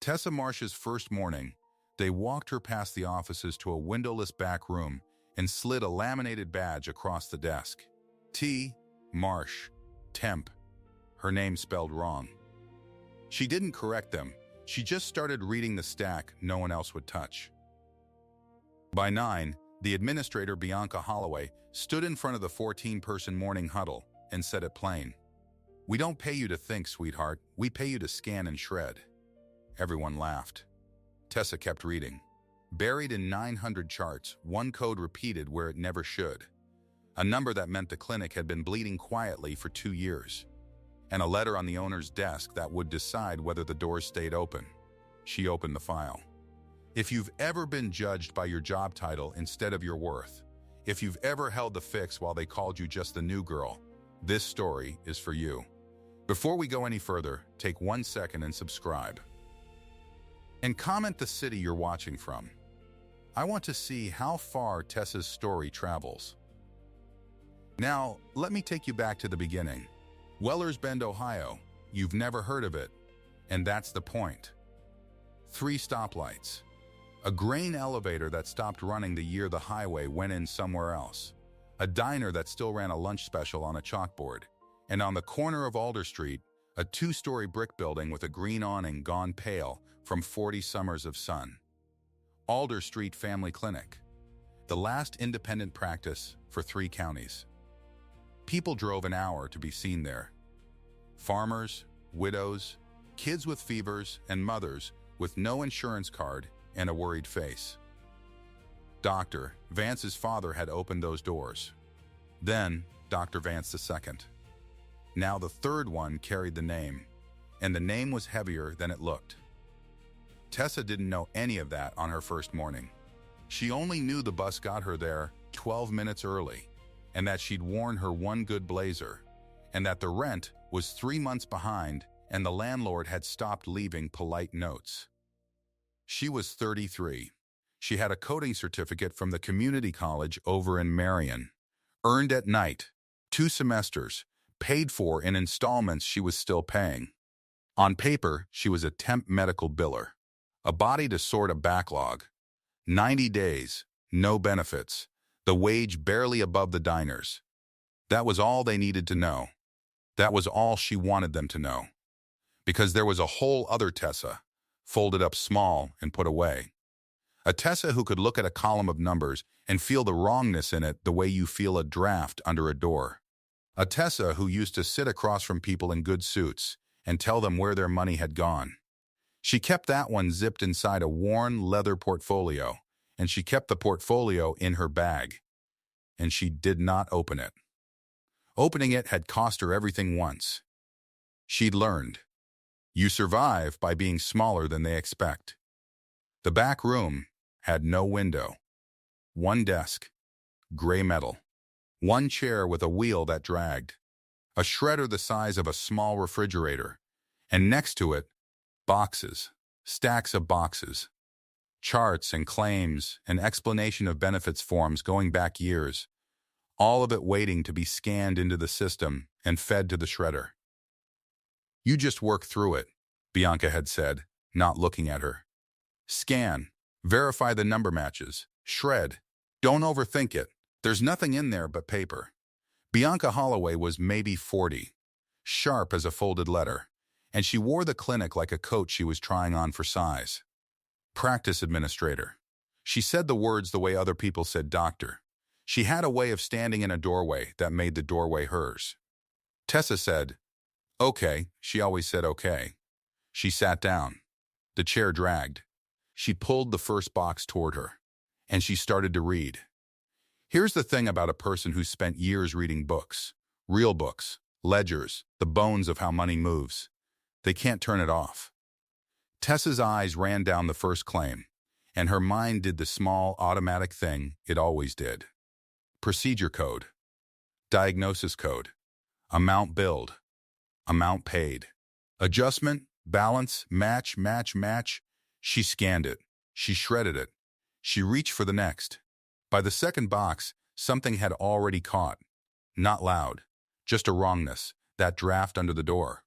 Tessa Marsh's first morning, they walked her past the offices to a windowless back room and slid a laminated badge across the desk. T. Marsh, temp. Her name spelled wrong. She didn't correct them. She just started reading the stack no one else would touch. By 9, the administrator, Bianca Holloway, stood in front of the 14-person morning huddle and said it plain. "We don't pay you to think, sweetheart. We pay you to scan and shred." Everyone laughed. Tessa kept reading. Buried in 900 charts, one code repeated where it never should. A number that meant the clinic had been bleeding quietly for 2 years. And a letter on the owner's desk that would decide whether the doors stayed open. She opened the file. If you've ever been judged by your job title instead of your worth, if you've ever held the fix while they called you just the new girl, this story is for you. Before we go any further, take 1 second and subscribe. And comment the city you're watching from. I want to see how far Tessa's story travels. Now, let me take you back to the beginning. Weller's Bend, Ohio. You've never heard of it. And that's the point. 3 stoplights. A grain elevator that stopped running the year the highway went in somewhere else. A diner that still ran a lunch special on a chalkboard. And on the corner of Alder Street, a 2-story brick building with a green awning gone pale from 40 summers of sun. Alder Street Family Clinic. The last independent practice for 3 counties. People drove an hour to be seen there. Farmers, widows, kids with fevers, and mothers with no insurance card and a worried face. Dr. Vance's father had opened those doors. Then, Dr. Vance II. Now the third one carried the name, and the name was heavier than it looked. Tessa didn't know any of that on her first morning. She only knew the bus got her there 12 minutes early, and that she'd worn her one good blazer, and that the rent was 3 months behind and the landlord had stopped leaving polite notes. She was 33. She had a coding certificate from the community college over in Marion. Earned at night, 2 semesters, paid for in installments she was still paying. On paper, she was a temp medical biller. A body to sort a backlog. 90 days, no benefits, the wage barely above the diners. That was all they needed to know. That was all she wanted them to know. Because there was a whole other Tessa, folded up small and put away. A Tessa who could look at a column of numbers and feel the wrongness in it the way you feel a draft under a door. A Tessa who used to sit across from people in good suits and tell them where their money had gone. She kept that one zipped inside a worn leather portfolio, and she kept the portfolio in her bag. And she did not open it. Opening it had cost her everything once. She'd learned. You survive by being smaller than they expect. The back room had no window. 1 desk, gray metal. 1 chair with a wheel that dragged. A shredder the size of a small refrigerator. And next to it, boxes, stacks of boxes. Charts and claims and explanation of benefits forms going back years. All of it waiting to be scanned into the system and fed to the shredder. You just work through it, Bianca had said, not looking at her. Scan, verify the number matches, shred. Don't overthink it. There's nothing in there but paper. Bianca Holloway was maybe 40, sharp as a folded letter, and she wore the clinic like a coat she was trying on for size. Practice administrator. She said the words the way other people said doctor. She had a way of standing in a doorway that made the doorway hers. Tessa said, "Okay." She always said okay. She sat down. The chair dragged. She pulled the first box toward her, and she started to read. Here's the thing about a person who spent years reading books, real books, ledgers, the bones of how money moves. They can't turn it off. Tessa's eyes ran down the first claim, and her mind did the small, automatic thing it always did. Procedure code. Diagnosis code. Amount billed. Amount paid. Adjustment, balance, match, match, match. She scanned it. She shredded it. She reached for the next. By the second box, something had already caught. Not loud, just a wrongness, that draft under the door.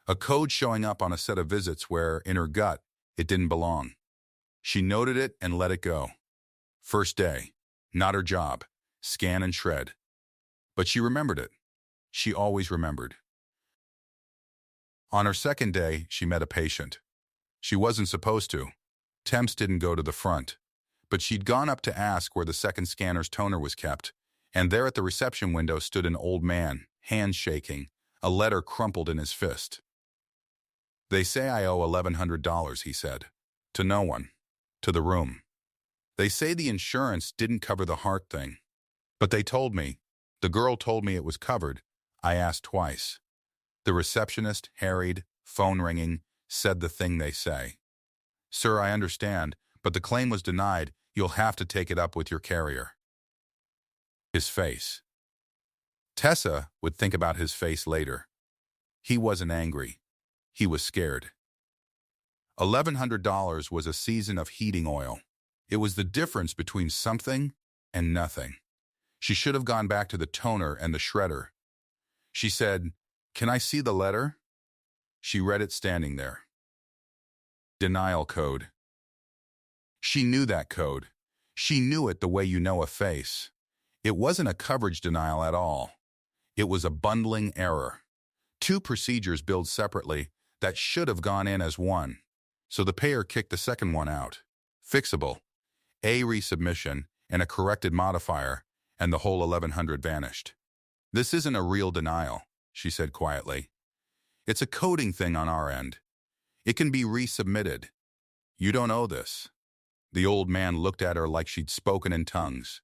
A code showing up on a set of visits where, in her gut, It didn't belong. She noted it and let it go. First day, not her job, scan and shred. But she remembered it. She always remembered. On her second day, she met a patient. She wasn't supposed to. Temps didn't go to the front. But she'd gone up to ask where the second scanner's toner was kept, and there at the reception window stood an old man, hands shaking, a letter crumpled in his fist. "They say I owe $1,100, he said. To no one. To the room. They say the insurance didn't cover the heart thing. But they told me. The girl told me it was covered. I asked twice. The receptionist, harried, phone ringing, said the thing they say. Sir, I understand, but the claim was denied. You'll have to take it up with your carrier." His face. Tessa would think about his face later. He wasn't angry. He was scared. $1,100 was a season of heating oil. It was the difference between something and nothing. She should have gone back to the toner and the shredder. She said, "Can I see the letter?" She read it standing there. Denial code. She knew that code. She knew it the way you know a face. It wasn't a coverage denial at all. It was a bundling error. Two procedures billed separately that should have gone in as one. So the payer kicked the second one out. Fixable. A resubmission and a corrected modifier, and the whole $1,100 vanished. "This isn't a real denial," she said quietly. "It's a coding thing on our end. It can be resubmitted. You don't owe this." The old man looked at her like she'd spoken in tongues.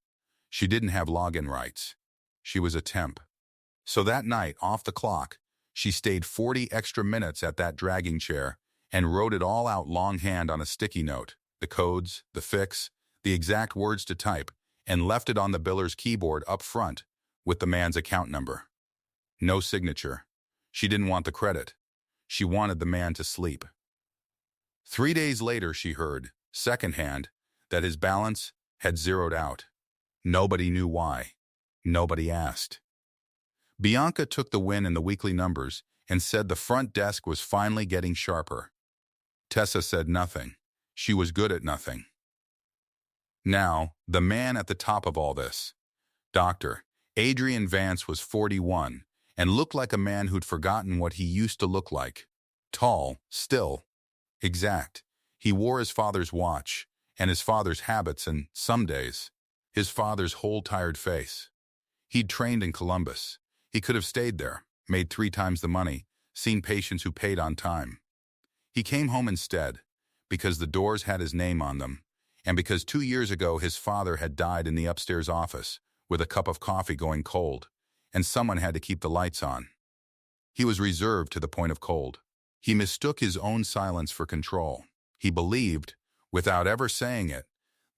She didn't have login rights. She was a temp. So that night, off the clock, she stayed 40 extra minutes at that dragging chair and wrote it all out longhand on a sticky note, the codes, the fix, the exact words to type, and left it on the biller's keyboard up front with the man's account number. No signature. She didn't want the credit. She wanted the man to sleep. 3 days later, she heard, secondhand, that his balance had zeroed out. Nobody knew why. Nobody asked. Bianca took the win in the weekly numbers and said the front desk was finally getting sharper. Tessa said nothing. She was good at nothing. Now, the man at the top of all this. Dr. Adrian Vance was 41 and looked like a man who'd forgotten what he used to look like. Tall, still, exact. He wore his father's watch and his father's habits and, some days, his father's whole tired face. He'd trained in Columbus. He could have stayed there, made 3 times the money, seen patients who paid on time. He came home instead, because the doors had his name on them, and because 2 years ago his father had died in the upstairs office with a cup of coffee going cold, and someone had to keep the lights on. He was reserved to the point of cold. He mistook his own silence for control. He believed, without ever saying it,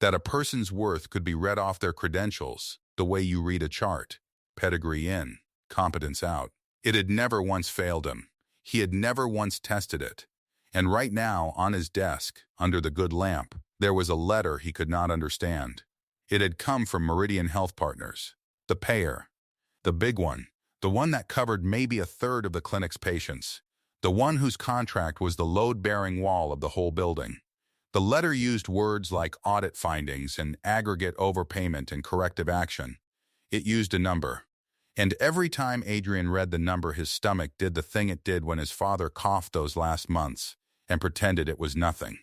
that a person's worth could be read off their credentials the way you read a chart, pedigree in, competence out. It had never once failed him. He had never once tested it. And right now, on his desk, under the good lamp, there was a letter he could not understand. It had come from Meridian Health Partners, the payer, the big one, the one that covered maybe a third of the clinic's patients, the one whose contract was the load-bearing wall of the whole building. The letter used words like audit findings and aggregate overpayment and corrective action. It used a number. And every time Adrian read the number, his stomach did the thing it did when his father coughed those last months and pretended it was nothing.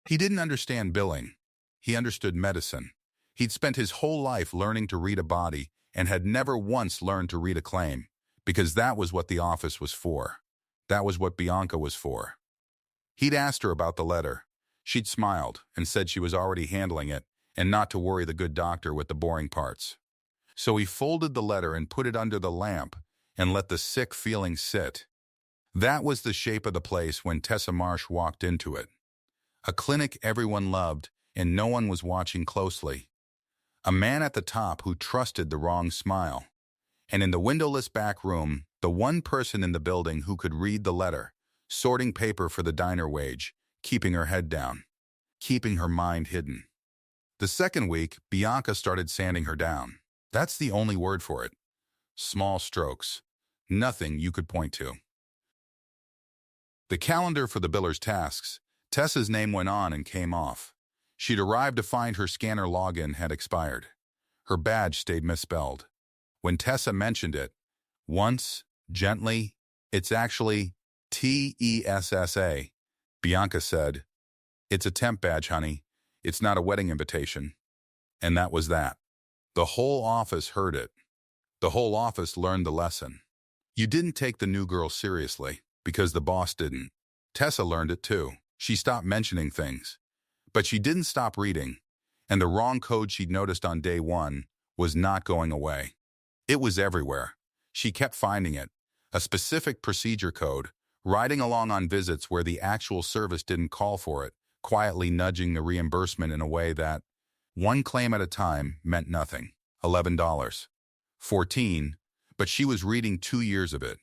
He didn't understand billing. He understood medicine. He'd spent his whole life learning to read a body and had never once learned to read a claim, because that was what the office was for. That was what Bianca was for. He'd asked her about the letter. She'd smiled and said she was already handling it and not to worry the good doctor with the boring parts. So he folded the letter and put it under the lamp and let the sick feeling sit. That was the shape of the place when Tessa Marsh walked into it. A clinic everyone loved and no one was watching closely. A man at the top who trusted the wrong smile. And in the windowless back room, the one person in the building who could read the letter, sorting paper for the diner wage, keeping her head down, keeping her mind hidden. The second week, Bianca started sanding her down. That's the only word for it. Small strokes. Nothing you could point to. The calendar for the biller's tasks Tessa's name went on and came off. She'd arrived to find her scanner login had expired. Her badge stayed misspelled. When Tessa mentioned it, once, gently, "It's actually Tessa," Bianca said, "It's a temp badge, honey. It's not a wedding invitation." And that was that. The whole office heard it. The whole office learned the lesson. You didn't take the new girl seriously because the boss didn't. Tessa learned it too. She stopped mentioning things. But she didn't stop reading, and the wrong code she'd noticed on day one was not going away. It was everywhere. She kept finding it. A specific procedure code, riding along on visits where the actual service didn't call for it, quietly nudging the reimbursement in a way that, one claim at a time, meant nothing. $11. 14, but she was reading 2 years of it.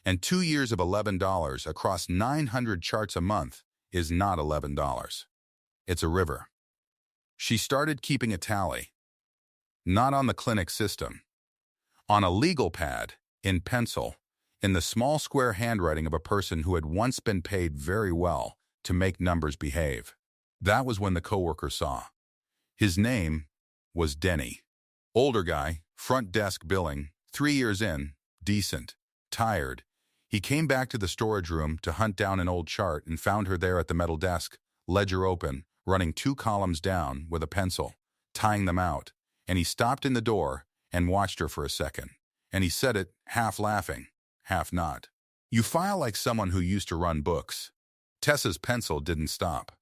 And 2 years of $11 across 900 charts a month is not $11. It's a river. She started keeping a tally. Not on the clinic system. On a legal pad, in pencil, in the small square handwriting of a person who had once been paid very well to make numbers behave. That was when the coworker saw. His name was Denny. Older guy, front desk billing, 3 years in, decent, tired. He came back to the storage room to hunt down an old chart and found her there at the metal desk, ledger open, running 2 columns down with a pencil, tying them out, and he stopped in the door and watched her for a second. And he said it, half laughing, half not. "You file like someone who used to run books." Tessa's pencil didn't stop.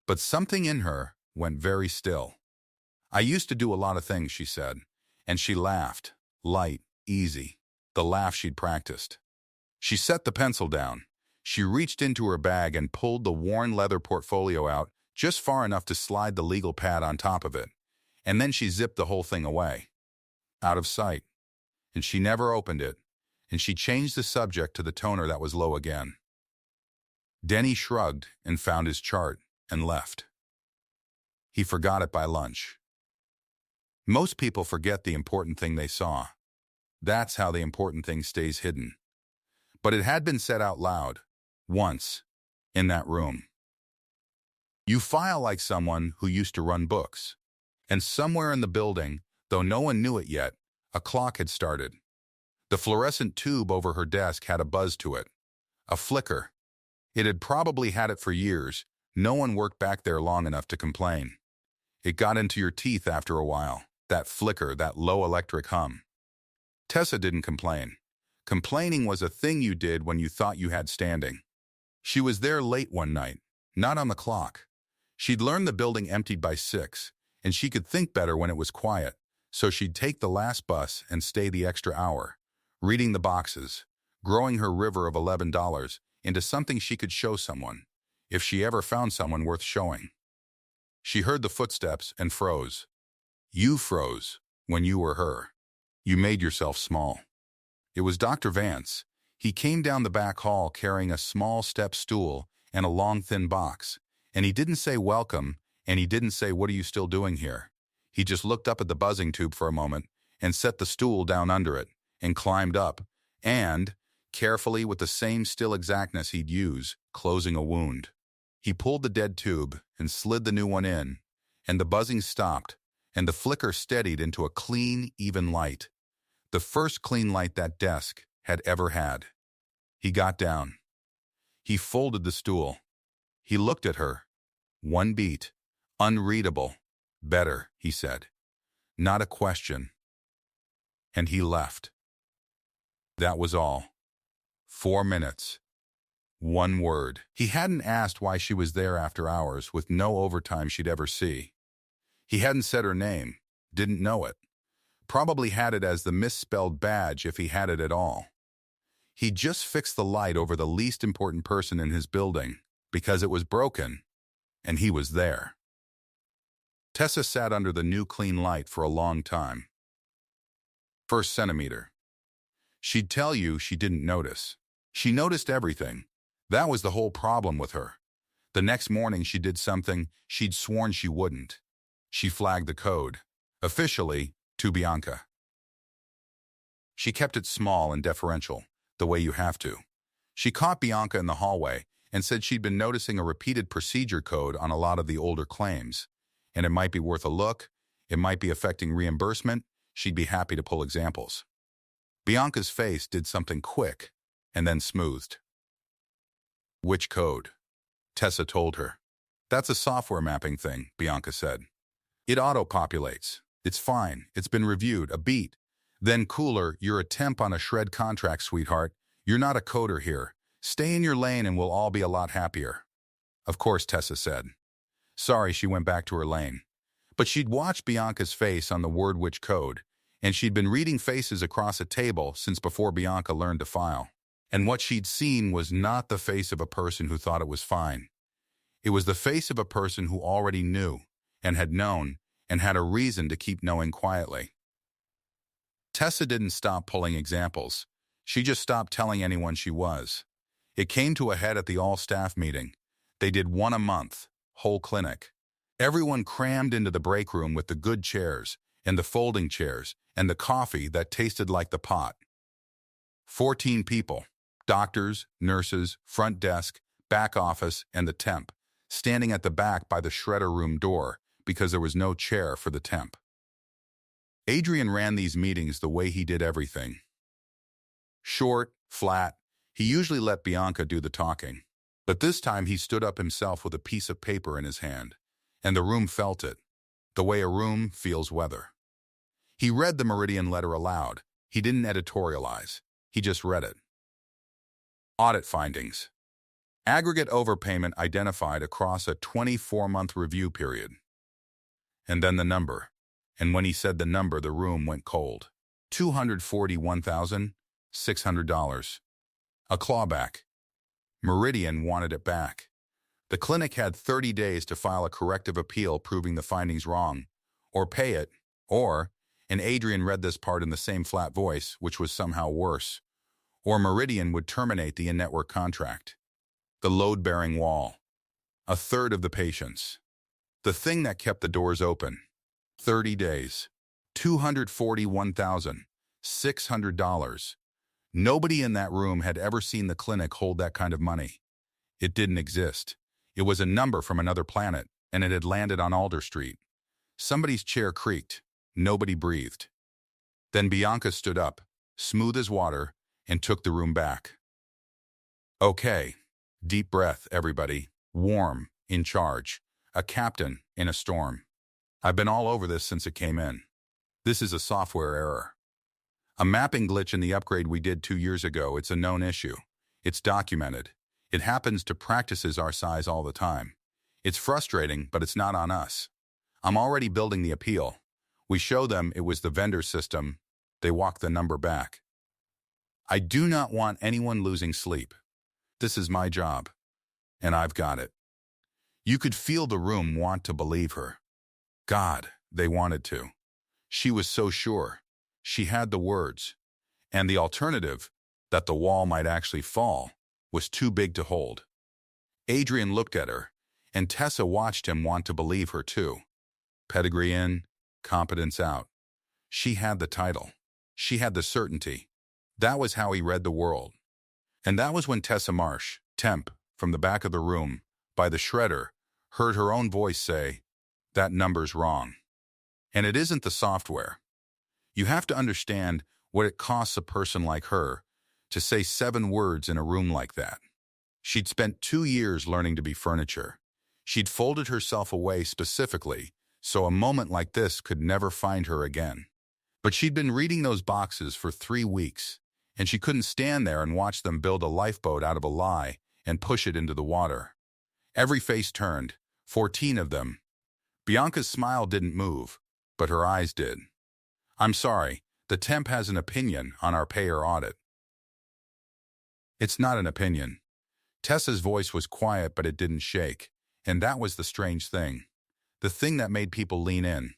But something in her went very still. "I used to do a lot of things," she said, and she laughed, light, easy, the laugh she'd practiced. She set the pencil down. She reached into her bag and pulled the worn leather portfolio out just far enough to slide the legal pad on top of it. And then she zipped the whole thing away. Out of sight. And she never opened it, and she changed the subject to the toner that was low again. Denny shrugged and found his chart and left. He forgot it by lunch. Most people forget the important thing they saw. That's how the important thing stays hidden. But it had been said out loud, once, in that room. You file like someone who used to run books. And somewhere in the building, though no one knew it yet, a clock had started. The fluorescent tube over her desk had a buzz to it. A flicker. It had probably had it for years. No one worked back there long enough to complain. It got into your teeth after a while. That flicker, that low electric hum. Tessa didn't complain. Complaining was a thing you did when you thought you had standing. She was there late one night, not on the clock. She'd learned the building emptied by 6, and she could think better when it was quiet, so she'd take the last bus and stay the extra hour, reading the boxes, growing her river of $11 into something she could show someone, if she ever found someone worth showing. She heard the footsteps and froze. You froze when you were her. You made yourself small. It was Dr. Vance. He came down the back hall carrying a small step stool and a long thin box, and he didn't say welcome, and he didn't say what are you still doing here. He just looked up at the buzzing tube for a moment and set the stool down under it and climbed up and, carefully with the same still exactness he'd use, closing a wound. He pulled the dead tube and slid the new one in, and the buzzing stopped, and the flicker steadied into a clean, even light. The first clean light that desk had ever had. He got down. He folded the stool. He looked at her. One beat. Unreadable. Better, he said. Not a question. And he left. That was all. 4 minutes. One word. He hadn't asked why she was there after hours with no overtime she'd ever see. He hadn't said her name. Didn't know it. Probably had it as the misspelled badge if he had it at all. He just fixed the light over the least important person in his building because it was broken, and he was there. Tessa sat under the new clean light for a long time. First centimeter. She'd tell you she didn't notice. She noticed everything. That was the whole problem with her. The next morning she did something she'd sworn she wouldn't. She flagged the code, officially, to Bianca. She kept it small and deferential, the way you have to. She caught Bianca in the hallway, and said she'd been noticing a repeated procedure code on a lot of the older claims, and it might be worth a look, it might be affecting reimbursement, she'd be happy to pull examples. Bianca's face did something quick, and then smoothed. Which code? Tessa told her. That's a software mapping thing, Bianca said. It auto-populates. It's fine. It's been reviewed. A beat. Then cooler, you're a temp on a shred contract, sweetheart. You're not a coder here. Stay in your lane and we'll all be a lot happier. Of course, Tessa said. Sorry, she went back to her lane. But she'd watched Bianca's face on the word which code, and she'd been reading faces across a table since before Bianca learned to file. And what she'd seen was not the face of a person who thought it was fine. It was the face of a person who already knew, and had known, and had a reason to keep knowing quietly. Tessa didn't stop pulling examples. She just stopped telling anyone she was. It came to a head at the all-staff meeting. They did one a month, whole clinic. Everyone crammed into the break room with the good chairs, and the folding chairs, and the coffee that tasted like the pot. 14 people, doctors, nurses, front desk, back office, and the temp, standing at the back by the shredder room door because there was no chair for the temp. Adrian ran these meetings the way he did everything. Short, flat, he usually let Bianca do the talking. But this time he stood up himself with a piece of paper in his hand, and the room felt it, the way a room feels weather. He read the Meridian letter aloud. He didn't editorialize. He just read it. Audit findings. Aggregate overpayment identified across a 24-month review period. And then the number. And when he said the number, the room went cold. $241,600. A clawback. Meridian wanted it back. The clinic had 30 days to file a corrective appeal proving the findings wrong, or pay it, or, and Adrian read this part in the same flat voice, which was somehow worse, or Meridian would terminate the in-network contract. The load-bearing wall. A third of the patients. The thing that kept the doors open. 30 days. $241,600. Nobody in that room had ever seen the clinic hold that kind of money. It didn't exist. It was a number from another planet, and it had landed on Alder Street. Somebody's chair creaked. Nobody breathed. Then Bianca stood up, smooth as water, and took the room back. Okay. Deep breath, everybody. Warm, in charge. A captain in a storm. I've been all over this since it came in. This is a software error. A mapping glitch in the upgrade we did 2 years ago. It's a known issue. It's documented. It happens to practices our size all the time. It's frustrating, but it's not on us. I'm already building the appeal. We show them it was the vendor system. They walk the number back. I do not want anyone losing sleep. This is my job, and I've got it. You could feel the room want to believe her. God, they wanted to. She was so sure. She had the words. And the alternative, that the wall might actually fall, was too big to hold. Adrian looked at her, and Tessa watched him want to believe her too. Pedigree in, competence out. She had the title. She had the certainty. That was how he read the world. And that was when Tessa Marsh, temp, from the back of the room, by the shredder, heard her own voice say, "That number's wrong." And it isn't the software. You have to understand what it costs a person like her to say 7 words in a room like that. She'd spent 2 years learning to be furniture. She'd folded herself away specifically so a moment like this could never find her again. But she'd been reading those boxes for 3 weeks, and she couldn't stand there and watch them build a lifeboat out of a lie and push it into the water. Every face turned, 14 of them. Bianca's smile didn't move, but her eyes did. I'm sorry, the temp has an opinion on our payer audit. It's not an opinion. Tessa's voice was quiet, but it didn't shake, and that was the strange thing. The thing that made people lean in.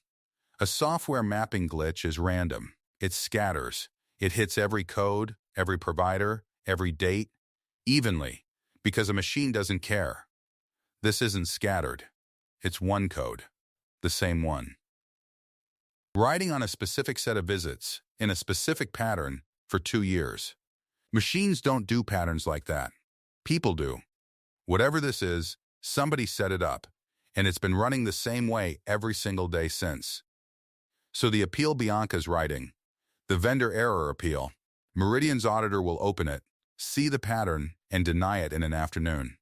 A software mapping glitch is random. It scatters. It hits every code, every provider, every date, evenly, because a machine doesn't care. This isn't scattered. It's one code, the same one. Riding on a specific set of visits, in a specific pattern, for 2 years. Machines don't do patterns like that. People do. Whatever this is, somebody set it up, and it's been running the same way every single day since. So the appeal Bianca's writing, the vendor error appeal, Meridian's auditor will open it, see the pattern, and deny it in an afternoon.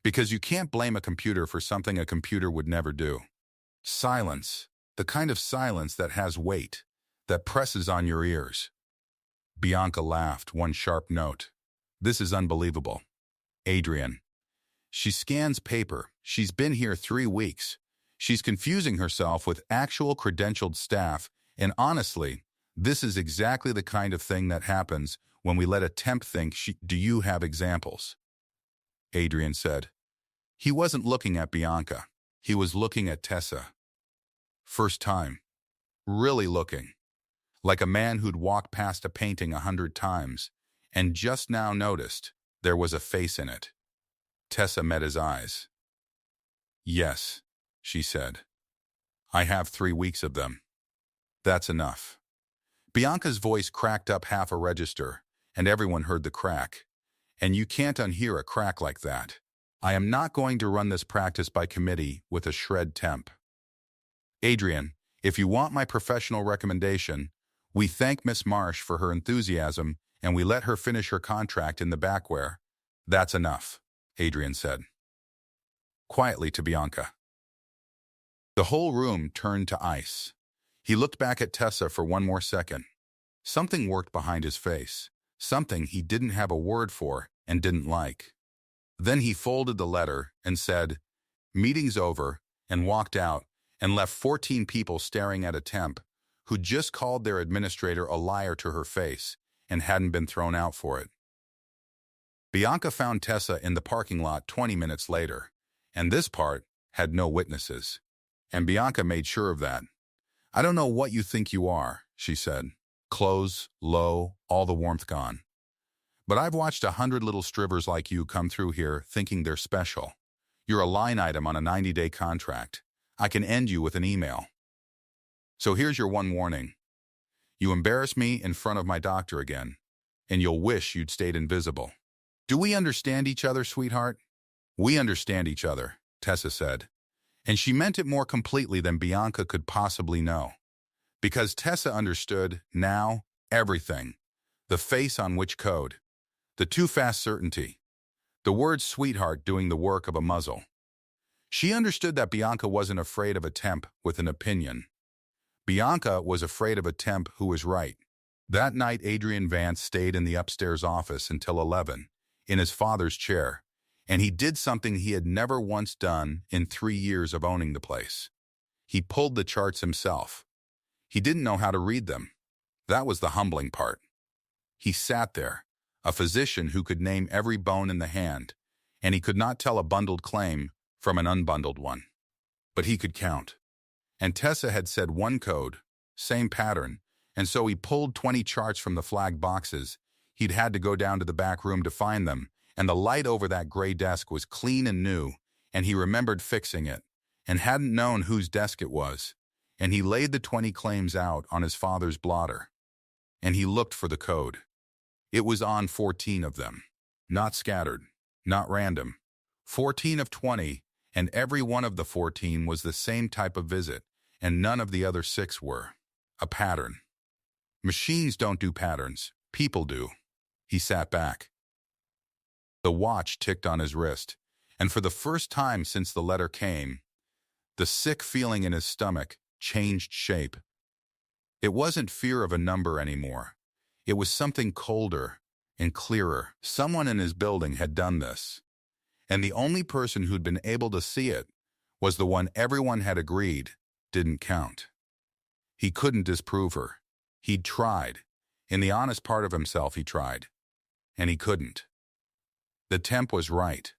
Because you can't blame a computer for something a computer would never do. Silence, the kind of silence that has weight, that presses on your ears. Bianca laughed, one sharp note. This is unbelievable. Adrian. She scans paper. She's been here 3 weeks. She's confusing herself with actual credentialed staff, and honestly, this is exactly the kind of thing that happens when we let a temp think do you have examples? Adrian said. He wasn't looking at Bianca. He was looking at Tessa. First time. Really looking. Like a man who'd walked past a painting 100 times, and just now noticed there was a face in it. Tessa met his eyes. Yes, she said. I have 3 weeks of them. That's enough. Bianca's voice cracked up half a register, and everyone heard the crack. And you can't unhear a crack like that. I am not going to run this practice by committee with a shred temp. Adrian, if you want my professional recommendation, we thank Miss Marsh for her enthusiasm and we let her finish her contract in the backware. That's enough, Adrian said. Quietly to Bianca. The whole room turned to ice. He looked back at Tessa for one more second. Something worked behind his face, something he didn't have a word for and didn't like. Then he folded the letter and said, "Meeting's over," and walked out and left 14 people staring at a temp who just called their administrator a liar to her face and hadn't been thrown out for it. Bianca found Tessa in the parking lot 20 minutes later, and this part had no witnesses. And Bianca made sure of that. "I don't know what you think you are," she said. "Clothes, low, all the warmth gone. But I've watched 100 little strivers like you come through here thinking they're special. You're a line item on a 90-day contract. I can end you with an email. So here's your one warning. You embarrass me in front of my doctor again, and you'll wish you'd stayed invisible. Do we understand each other, sweetheart?" "We understand each other," Tessa said. And she meant it more completely than Bianca could possibly know. Because Tessa understood, now, everything. The face on which code. The too-fast certainty. The word sweetheart doing the work of a muzzle. She understood that Bianca wasn't afraid of a temp with an opinion. Bianca was afraid of a temp who was right. That night, Adrian Vance stayed in the upstairs office until 11, in his father's chair, and he did something he had never once done in 3 years of owning the place. He pulled the charts himself. He didn't know how to read them. That was the humbling part. He sat there, a physician who could name every bone in the hand, and he could not tell a bundled claim from an unbundled one. But he could count. And Tessa had said one code, same pattern, and so he pulled 20 charts from the flag boxes. He'd had to go down to the back room to find them, and the light over that gray desk was clean and new, and he remembered fixing it, and hadn't known whose desk it was, and he laid the 20 claims out on his father's blotter, and he looked for the code. It was on 14 of them, not scattered, not random, 14 of 20, and every one of the 14 was the same type of visit, and none of the other 6 were. A pattern. Machines don't do patterns, people do. He sat back. The watch ticked on his wrist, and for the first time since the letter came, the sick feeling in his stomach changed shape. It wasn't fear of a number anymore. It was something colder and clearer. Someone in his building had done this, and the only person who'd been able to see it was the one everyone had agreed didn't count. He couldn't disprove her. He'd tried. In the honest part of himself, he tried. And he couldn't. The temp was right.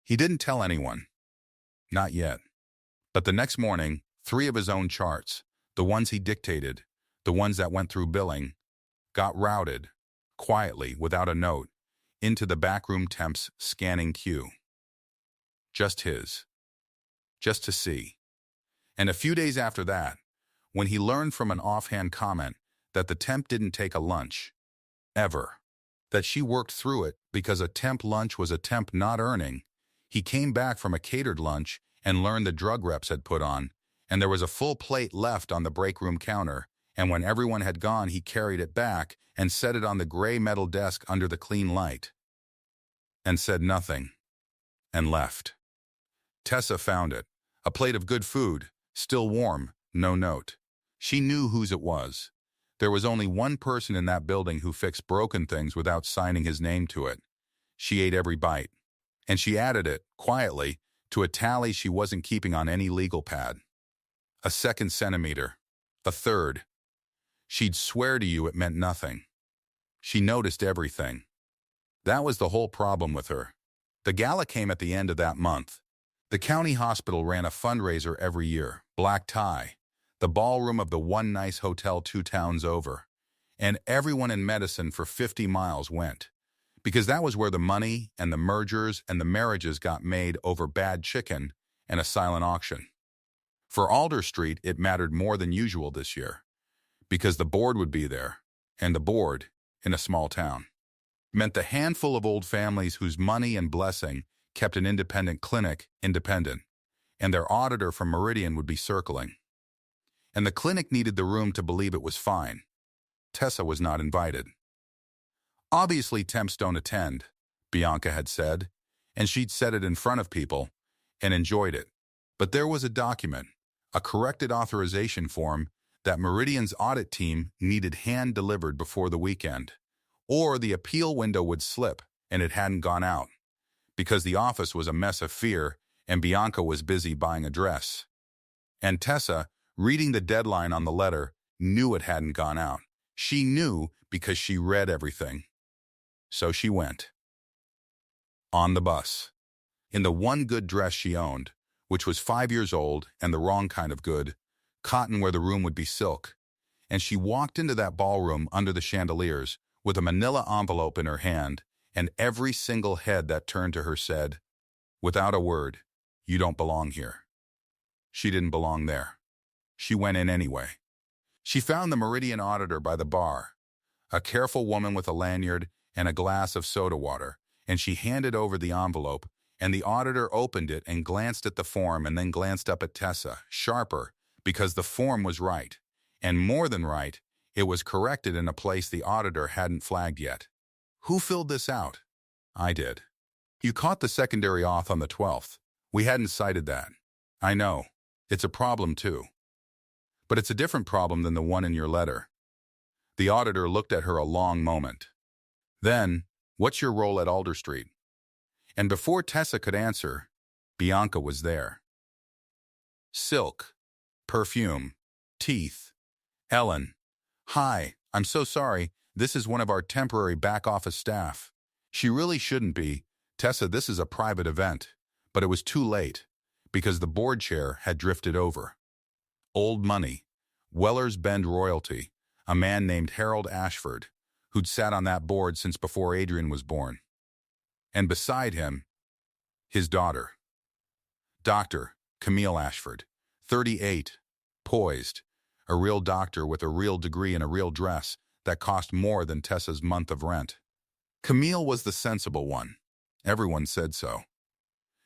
He didn't tell anyone. Not yet. But the next morning, 3 of his own charts, the ones he dictated, the ones that went through billing, got routed, quietly, without a note, into the backroom temp's scanning queue. Just his. Just to see. And a few days after that, when he learned from an offhand comment that the temp didn't take a lunch, ever, that she worked through it because a temp lunch was a temp not earning. He came back from a catered lunch and learned the drug reps had put on, and there was a full plate left on the break room counter, and when everyone had gone he carried it back and set it on the gray metal desk under the clean light, and said nothing, and left. Tessa found it, a plate of good food, still warm, no note. She knew whose it was. There was only one person in that building who fixed broken things without signing his name to it. She ate every bite, and she added it, quietly, to a tally she wasn't keeping on any legal pad. A second centimeter. A third. She'd swear to you it meant nothing. She noticed everything. That was the whole problem with her. The gala came at the end of that month. The county hospital ran a fundraiser every year, black tie, the ballroom of the one nice hotel 2 towns over, and everyone in medicine for 50 miles went, because that was where the money and the mergers and the marriages got made over bad chicken and a silent auction. For Alder Street, it mattered more than usual this year, because the board would be there, and the board, in a small town, meant the handful of old families whose money and blessing kept an independent clinic independent, and their auditor from Meridian would be circling. And the clinic needed the room to believe it was fine. Tessa was not invited. Obviously, temps don't attend, Bianca had said, and she'd said it in front of people and enjoyed it. But there was a document, a corrected authorization form, that Meridian's audit team needed hand-delivered before the weekend, or the appeal window would slip and it hadn't gone out, because the office was a mess of fear and Bianca was busy buying a dress. And Tessa, reading the deadline on the letter, knew it hadn't gone out. She knew because she read everything. So she went. On the bus. In the one good dress she owned, which was 5 years old and the wrong kind of good, cotton where the room would be silk, and she walked into that ballroom under the chandeliers with a manila envelope in her hand, and every single head that turned to her said, without a word, "You don't belong here." She didn't belong there. She went in anyway. She found the Meridian auditor by the bar, a careful woman with a lanyard and a glass of soda water, and she handed over the envelope, and the auditor opened it and glanced at the form and then glanced up at Tessa, sharper, because the form was right, and more than right, it was corrected in a place the auditor hadn't flagged yet. Who filled this out? I did. You caught the secondary auth on the 12th. We hadn't cited that. I know. It's a problem too. But it's a different problem than the one in your letter. The auditor looked at her a long moment. Then, what's your role at Alder Street? And before Tessa could answer, Bianca was there. Silk. Perfume. Teeth. Ellen. Hi, I'm so sorry. This is one of our temporary back office staff. She really shouldn't be. Tessa, this is a private event. But it was too late, because the board chair had drifted over. Old money. Weller's Bend royalty. A man named Harold Ashford, who'd sat on that board since before Adrian was born. And beside him, his daughter. Dr. Camille Ashford, 38, poised, a real doctor with a real degree and a real dress that cost more than Tessa's month of rent. Camille was the sensible one. Everyone said so.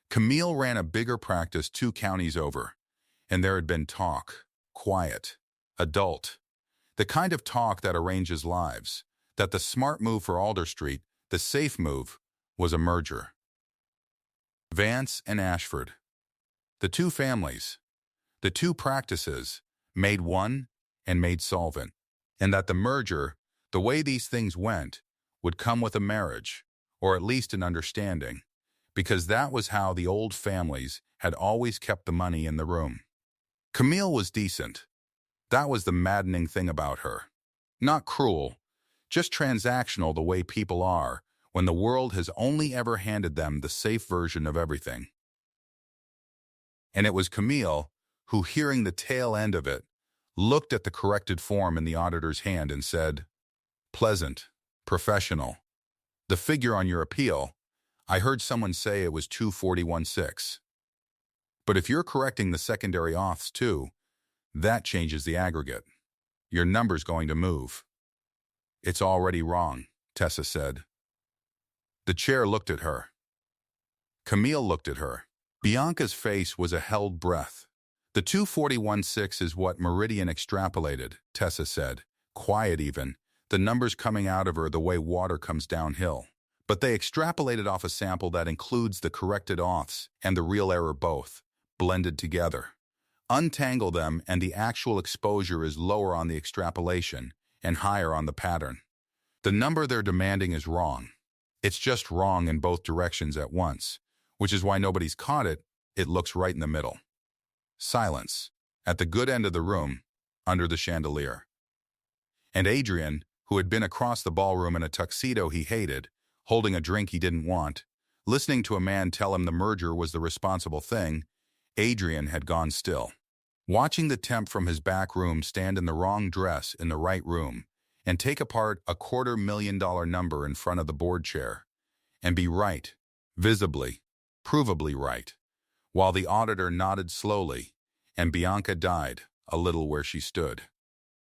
Camille ran a bigger practice 2 counties over, and there had been talk, quiet, adult, the kind of talk that arranges lives, that the smart move for Alder Street, the safe move, was a merger. Vance and Ashford. The 2 families, the 2 practices, made one and made solvent, and that the merger, the way these things went, would come with a marriage, or at least an understanding, because that was how the old families had always kept the money in the room. Camille was decent. That was the maddening thing about her. Not cruel, just transactional the way people are when the world has only ever handed them the safe version of everything. And it was Camille who, hearing the tail end of it, looked at the corrected form in the auditor's hand and said, "Pleasant, professional. The figure on your appeal, I heard someone say it was 241.6. But if you're correcting the secondary auths too, that changes the aggregate. Your number's going to move." "It's already wrong," Tessa said. The chair looked at her. Camille looked at her. Bianca's face was a held breath. The 241.6 is what Meridian extrapolated, Tessa said, quiet even, the numbers coming out of her the way water comes downhill. But they extrapolated off a sample that includes the corrected auths and the real error both, blended together. Untangle them and the actual exposure is lower on the extrapolation and higher on the pattern. The number they're demanding is wrong. It's just wrong in both directions at once, which is why nobody's caught it. It looks right in the middle. Silence, at the good end of the room, under the chandelier. And Adrian, who had been across the ballroom in a tuxedo he hated, holding a drink he didn't want, listening to a man tell him the merger was the responsible thing, Adrian had gone still. Watching the temp from his back room stand in the wrong dress in the right room and take apart a $250,000 number in front of the board chair and be right, visibly, provably right, while the auditor nodded slowly and Bianca died a little where she stood.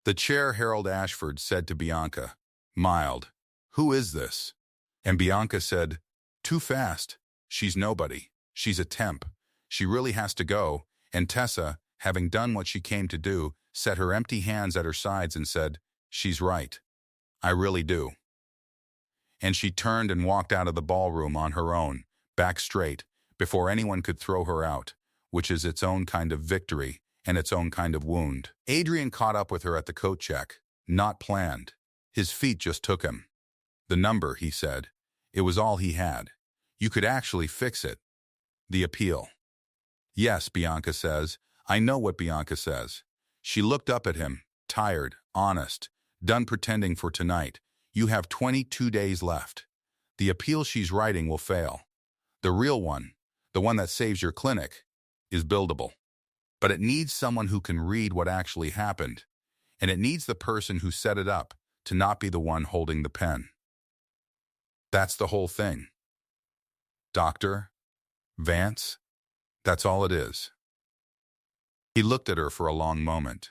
The chair Harold Ashford said to Bianca, mild, "Who is this?" And Bianca said, "Too fast. She's nobody. She's a temp. She really has to go." And Tessa, having done what she came to do, set her empty hands at her sides and said, "She's right. I really do." And she turned and walked out of the ballroom on her own, back straight, before anyone could throw her out, which is its own kind of victory and its own kind of wound. Adrian caught up with her at the coat check, not planned. His feet just took him. The number, he said. It was all he had. You could actually fix it. The appeal. Yes, Bianca says. I know what Bianca says. She looked up at him, tired, honest, done pretending for tonight. You have 22 days left. The appeal she's writing will fail. The real one, the one that saves your clinic, is buildable. But it needs someone who can read what actually happened, and it needs the person who set it up to not be the one holding the pen. That's the whole thing. Dr. Vance, that's all it is. He looked at her for a long moment.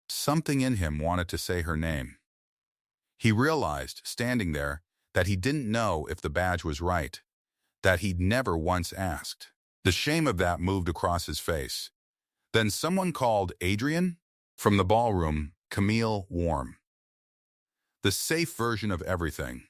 Something in him wanted to say her name. He realized, standing there, that he didn't know if the badge was right, that he'd never once asked. The shame of that moved across his face. Then someone called Adrian? From the ballroom, Camille warm. The safe version of everything,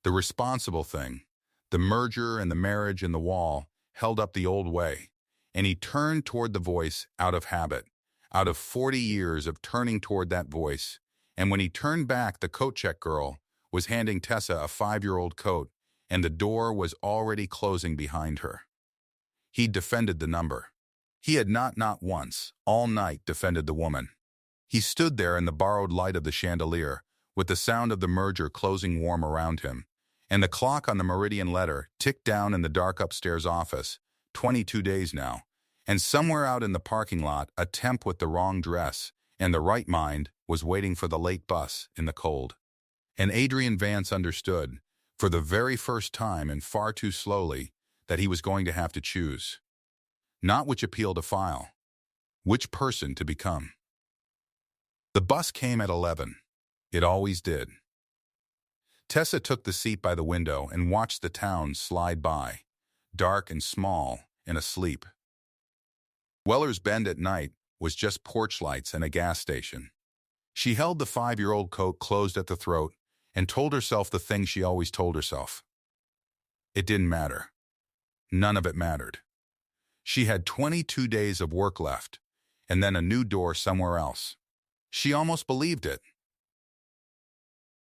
the responsible thing, the merger and the marriage and the wall, held up the old way, and he turned toward the voice out of habit, out of 40 years of turning toward that voice, and when he turned back, the coat check girl was handing Tessa a 5-year-old coat, and the door was already closing behind her. He defended the number. He had not once, all night, defended the woman. He stood there in the borrowed light of the chandelier, with the sound of the merger closing warm around him, and the clock on the Meridian letter ticked down in the dark upstairs office, 22 days now, and somewhere out in the parking lot, a temp with the wrong dress and the right mind was waiting for the late bus in the cold. And Adrian Vance understood, for the very first time and far too slowly, that he was going to have to choose. Not which appeal to file, which person to become. The bus came at 11. It always did. Tessa took the seat by the window and watched the town slide by, dark and small and asleep. Weller's Bend at night was just porch lights and a gas station. She held the 5-year-old coat closed at the throat and told herself the thing she always told herself. It didn't matter. None of it mattered. She had 22 days of work left, and then a new door somewhere else. She almost believed it.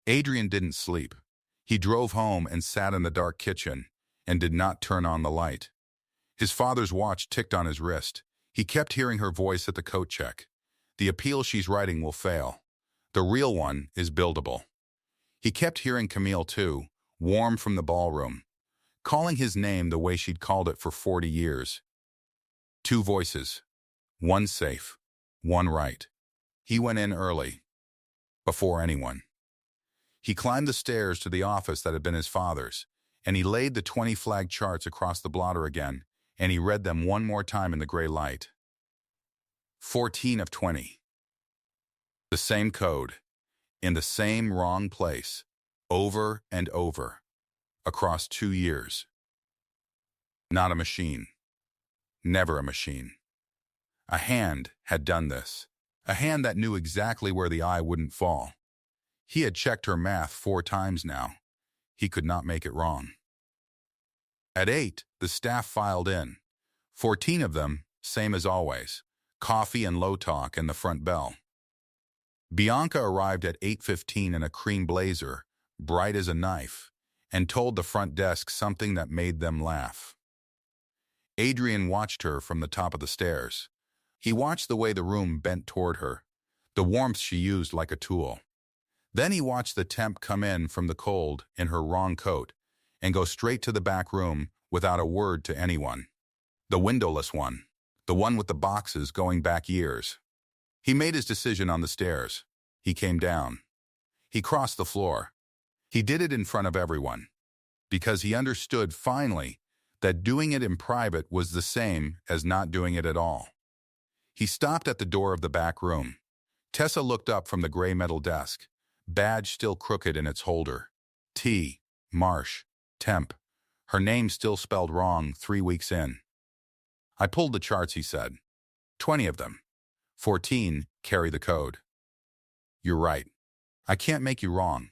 Adrian didn't sleep. He drove home and sat in the dark kitchen and did not turn on the light. His father's watch ticked on his wrist. He kept hearing her voice at the coat check. The appeal she's writing will fail. The real one is buildable. He kept hearing Camille too, warm from the ballroom, calling his name the way she'd called it for 40 years. 2 voices. One safe. One right. He went in early. Before anyone. He climbed the stairs to the office that had been his father's, and he laid the 20 flag charts across the blotter again, and he read them one more time in the gray light. 14 of 20. The same code, in the same wrong place, over and over. across 2 years. Not a machine. Never a machine. A hand had done this. A hand that knew exactly where the eye wouldn't fall. He had checked her math 4 times now. He could not make it wrong. At 8, the staff filed in. 14 of them, same as always. Coffee and low talk and the front bell. Bianca arrived at 8:15 in a cream blazer, bright as a knife, and told the front desk something that made them laugh. Adrian watched her from the top of the stairs. He watched the way the room bent toward her, the warmth she used like a tool. Then he watched the temp come in from the cold in her wrong coat and go straight to the back room without a word to anyone. The windowless one, the one with the boxes going back years. He made his decision on the stairs. He came down. He crossed the floor. He did it in front of everyone, because he understood finally that doing it in private was the same as not doing it at all. He stopped at the door of the back room. Tessa looked up from the gray metal desk, badge still crooked in its holder. T. Marsh, temp. Her name still spelled wrong 3 weeks in. I pulled the charts, he said. 20 of them. 14 carry the code. You're right. I can't make you wrong.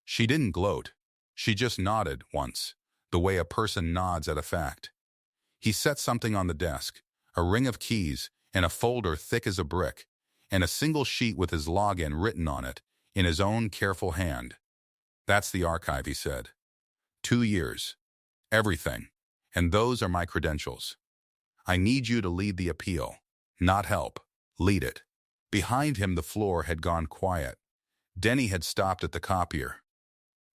She didn't gloat. She just nodded once, the way a person nods at a fact. He set something on the desk, a ring of keys and a folder thick as a brick, and a single sheet with his login written on it in his own careful hand. That's the archive, he said. 2 years. Everything. And those are my credentials. I need you to lead the appeal, not help. Lead it. Behind him, the floor had gone quiet. Denny had stopped at the copier.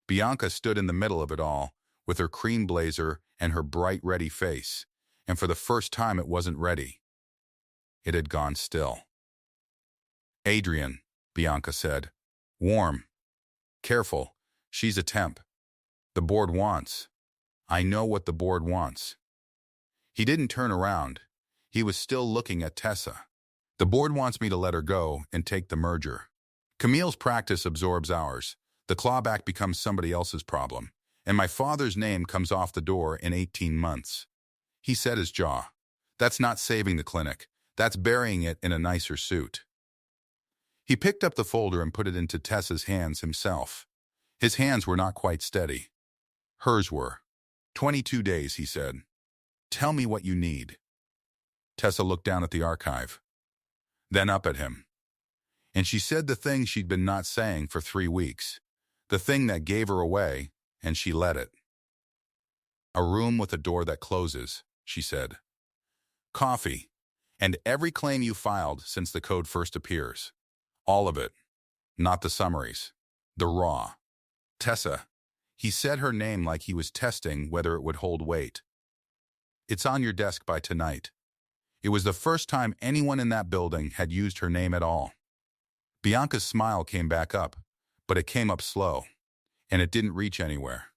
Bianca stood in the middle of it all, with her cream blazer and her bright, ready face, and for the first time it wasn't ready. It had gone still. Adrian, Bianca said. Warm. Careful. She's a temp. The board wants. I know what the board wants. He didn't turn around. He was still looking at Tessa. The board wants me to let her go and take the merger. Camille's practice absorbs ours. The clawback becomes somebody else's problem, and my father's name comes off the door in 18 months. He set his jaw. That's not saving the clinic. That's burying it in a nicer suit. He picked up the folder and put it into Tessa's hands himself. His hands were not quite steady. Hers were. 22 days, he said. Tell me what you need. Tessa looked down at the archive, then up at him. And she said the thing she'd been not saying for 3 weeks, the thing that gave her away, and she let it. A room with a door that closes, she said. Coffee, and every claim you filed since the code first appears. All of it, not the summaries, the raw. Tessa, he said her name like he was testing whether it would hold weight. It's on your desk by tonight. It was the first time anyone in that building had used her name at all. Bianca's smile came back up, but it came up slow, and it didn't reach anywhere.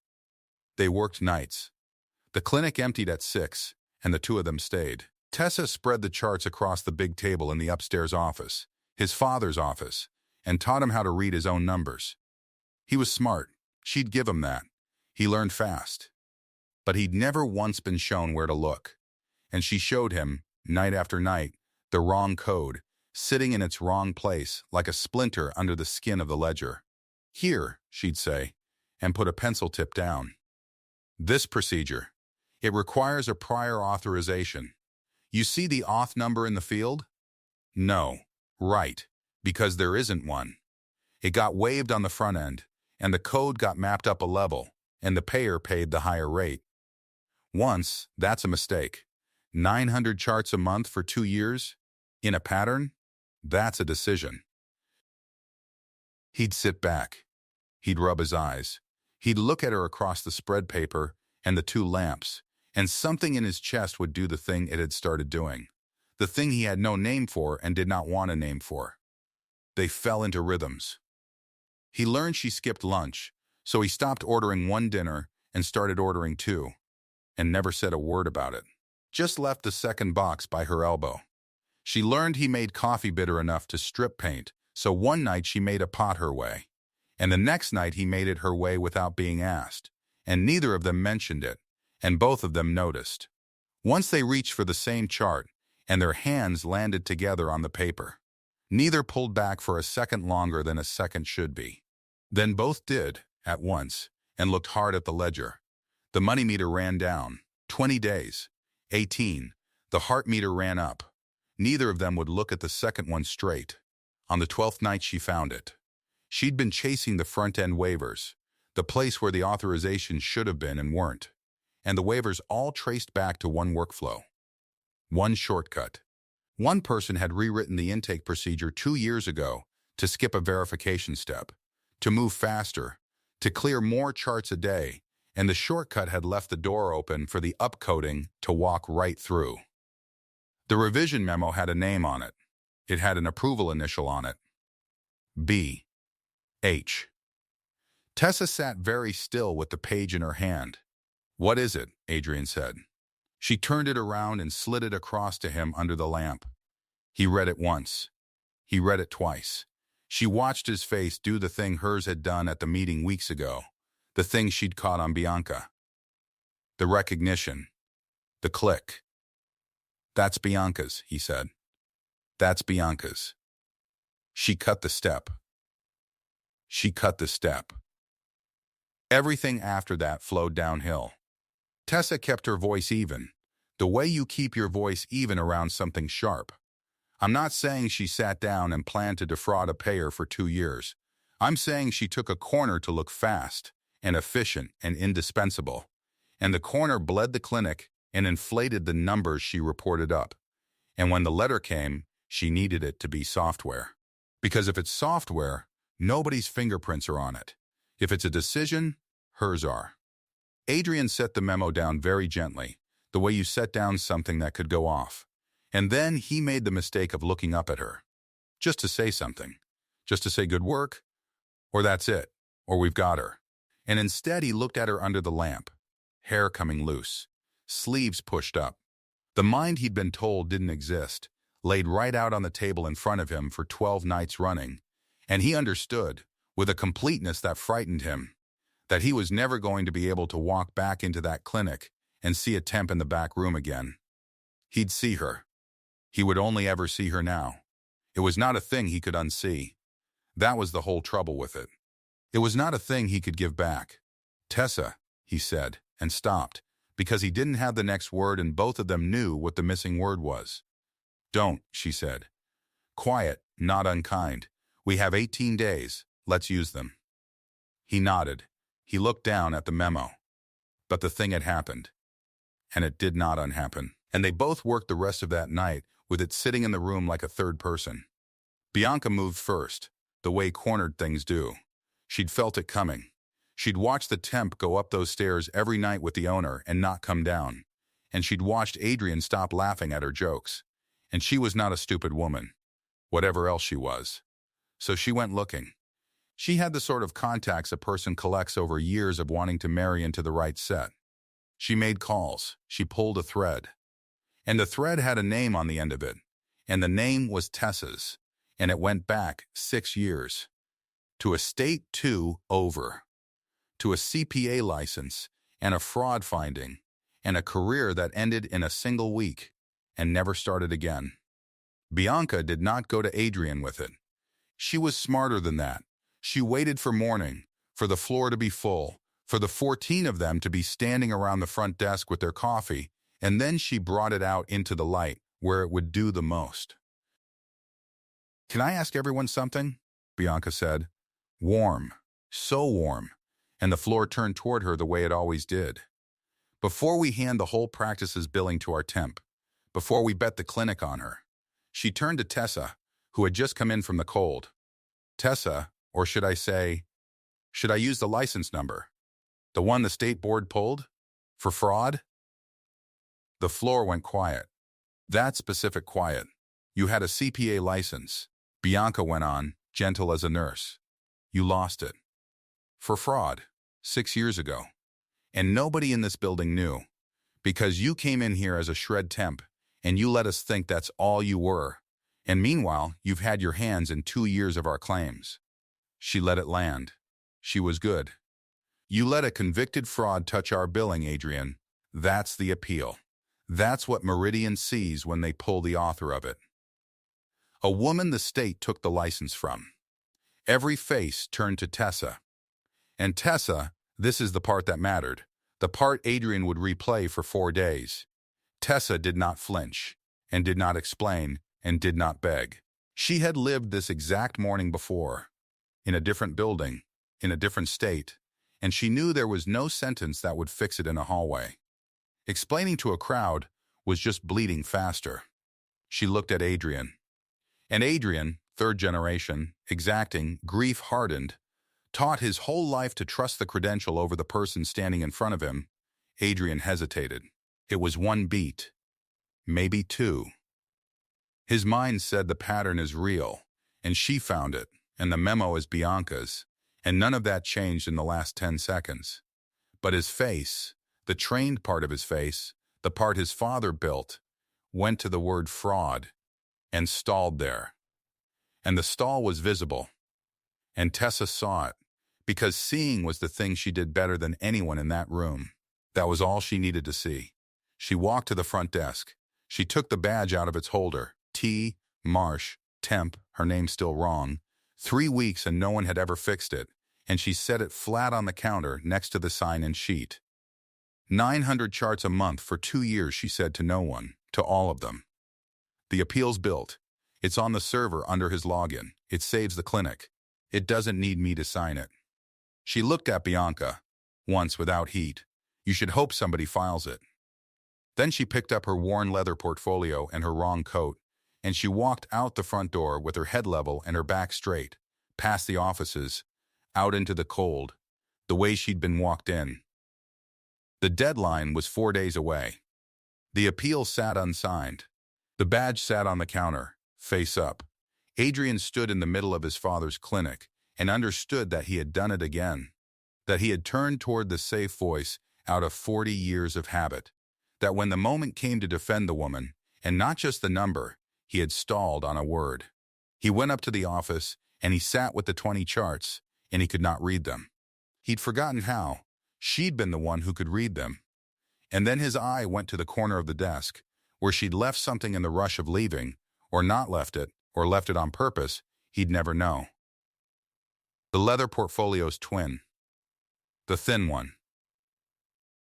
They worked nights. The clinic emptied at 6, and the 2 of them stayed. Tessa spread the charts across the big table in the upstairs office, his father's office, and taught him how to read his own numbers. He was smart. She'd give him that. He learned fast. But he'd never once been shown where to look, and she showed him, night after night, the wrong code, sitting in its wrong place like a splinter under the skin of the ledger. Here, she'd say, and put a pencil tip down. This procedure. It requires a prior authorization. You see the auth number in the field? No. Right. Because there isn't one. It got waived on the front end, and the code got mapped up a level, and the payer paid the higher rate. Once, that's a mistake. 900 charts a month for 2 years? In a pattern? That's a decision. He'd sit back. He'd rub his eyes. He'd look at her across the spread paper and the 2 lamps, and something in his chest would do the thing it had started doing, the thing he had no name for and did not want a name for. They fell into rhythms. He learned she skipped lunch, so he stopped ordering 1 dinner and started ordering 2, and never said a word about it. Just left the second box by her elbow. She learned he made coffee bitter enough to strip paint, so one night she made a pot her way, and the next night he made it her way without being asked, and neither of them mentioned it, and both of them noticed. Once they reached for the same chart, and their hands landed together on the paper. Neither pulled back for a second longer than a second should be. Then both did, at once, and looked hard at the ledger. The money meter ran down. 20 days. 18. The heart meter ran up. Neither of them would look at the second one straight. On the 12th night she found it. She'd been chasing the front-end waivers, the place where the authorizations should have been and weren't, and the waivers all traced back to one workflow. One shortcut. One person had rewritten the intake procedure 2 years ago to skip a verification step, to move faster, to clear more charts a day, and the shortcut had left the door open for the upcoding to walk right through. The revision memo had a name on it. It had an approval initial on it. B. H. Tessa sat very still with the page in her hand. "What is it?" Adrian said. She turned it around and slid it across to him under the lamp. He read it once. He read it twice. She watched his face do the thing hers had done at the meeting weeks ago, the thing she'd caught on Bianca. The recognition. The click. "That's Bianca's," he said. "That's Bianca's." She cut the step. She cut the step. Everything after that flowed downhill. Tessa kept her voice even, the way you keep your voice even around something sharp. I'm not saying she sat down and planned to defraud a payer for 2 years. I'm saying she took a corner to look fast and efficient and indispensable. And the corner bled the clinic and inflated the numbers she reported up. And when the letter came, she needed it to be software. Because if it's software, nobody's fingerprints are on it. If it's a decision, hers are. Adrian set the memo down very gently, the way you set down something that could go off. And then he made the mistake of looking up at her. Just to say something. Just to say good work. Or that's it. Or we've got her. And instead he looked at her under the lamp. Hair coming loose. Sleeves pushed up. The mind he'd been told didn't exist, laid right out on the table in front of him for 12 nights running. And he understood, with a completeness that frightened him, that he was never going to be able to walk back into that clinic and see a temp in the back room again. He'd see her. He would only ever see her now. It was not a thing he could unsee. That was the whole trouble with it. It was not a thing he could give back. "Tessa," he said, and stopped, because he didn't have the next word and both of them knew what the missing word was. "Don't," she said. "Quiet, not unkind. We have 18 days. Let's use them." He nodded. He looked down at the memo. But the thing had happened. And it did not unhappen. And they both worked the rest of that night with it sitting in the room like a third person. Bianca moved first, the way cornered things do. She'd felt it coming. She'd watched the temp go up those stairs every night with the owner and not come down. And she'd watched Adrian stop laughing at her jokes. And she was not a stupid woman, whatever else she was. So she went looking. She had the sort of contacts a person collects over years of wanting to marry into the right set. She made calls. She pulled a thread. And the thread had a name on the end of it. And the name was Tessa's. And it went back 6 years. To a state 2 over. To a CPA license and a fraud finding. And a career that ended in a single week and never started again. Bianca did not go to Adrian with it. She was smarter than that. She waited for morning, for the floor to be full, for the 14 of them to be standing around the front desk with their coffee, and then she brought it out into the light where it would do the most. "Can I ask everyone something?" Bianca said. Warm, so warm, and the floor turned toward her the way it always did. "Before we hand the whole practice's billing to our temp, before we bet the clinic on her," she turned to Tessa, who had just come in from the cold. "Tessa, or should I say, should I use the license number? The one the state board pulled? For fraud?" The floor went quiet. That specific quiet. "You had a CPA license," Bianca went on, gentle as a nurse. "You lost it. For fraud, 6 years ago. And nobody in this building knew. Because you came in here as a shred temp, and you let us think that's all you were. And meanwhile, you've had your hands in 2 years of our claims." She let it land. She was good. You let a convicted fraud touch our billing, Adrian. That's the appeal. That's what Meridian sees when they pull the author of it. A woman the state took the license from. Every face turned to Tessa. And Tessa, this is the part that mattered, the part Adrian would replay for 4 days. Tessa did not flinch, and did not explain, and did not beg. She had lived this exact morning before, in a different building, in a different state, and she knew there was no sentence that would fix it in a hallway. Explaining to a crowd was just bleeding faster. She looked at Adrian. And Adrian, third generation, exacting, grief-hardened, taught his whole life to trust the credential over the person standing in front of him. Adrian hesitated. It was 1 beat, maybe 2. His mind said the pattern is real, and she found it, and the memo is Bianca's, and none of that changed in the last 10 seconds. But his face, the trained part of his face, the part his father built, went to the word fraud and stalled there. And the stall was visible. And Tessa saw it, because seeing was the thing she did better than anyone in that room. That was all she needed to see. She walked to the front desk. She took the badge out of its holder. T. Marsh, temp, her name still wrong. 3 weeks and no one had ever fixed it, and she set it flat on the counter next to the sign-in sheet. 900 charts a month for 2 years, she said to no one, to all of them. The appeal's built. It's on the server under his login. It saves the clinic. It doesn't need me to sign it. She looked at Bianca, once without heat. You should hope somebody files it. Then she picked up her worn leather portfolio and her wrong coat, and she walked out the front door with her head level and her back straight, past the offices, out into the cold, the way she'd been walked in. The deadline was 4 days away. The appeal sat unsigned. The badge sat on the counter, face up. Adrian stood in the middle of his father's clinic and understood that he had done it again, that he had turned toward the safe voice out of 40 years of habit, that when the moment came to defend the woman, and not just the number, he had stalled on a word. He went up to the office, and he sat with the 20 charts, and he could not read them. He'd forgotten how. She'd been the one who could read them. And then his eye went to the corner of the desk, where she'd left something in the rush of leaving, or not left it, or left it on purpose, he'd never know. The leather portfolio's twin. The thin one.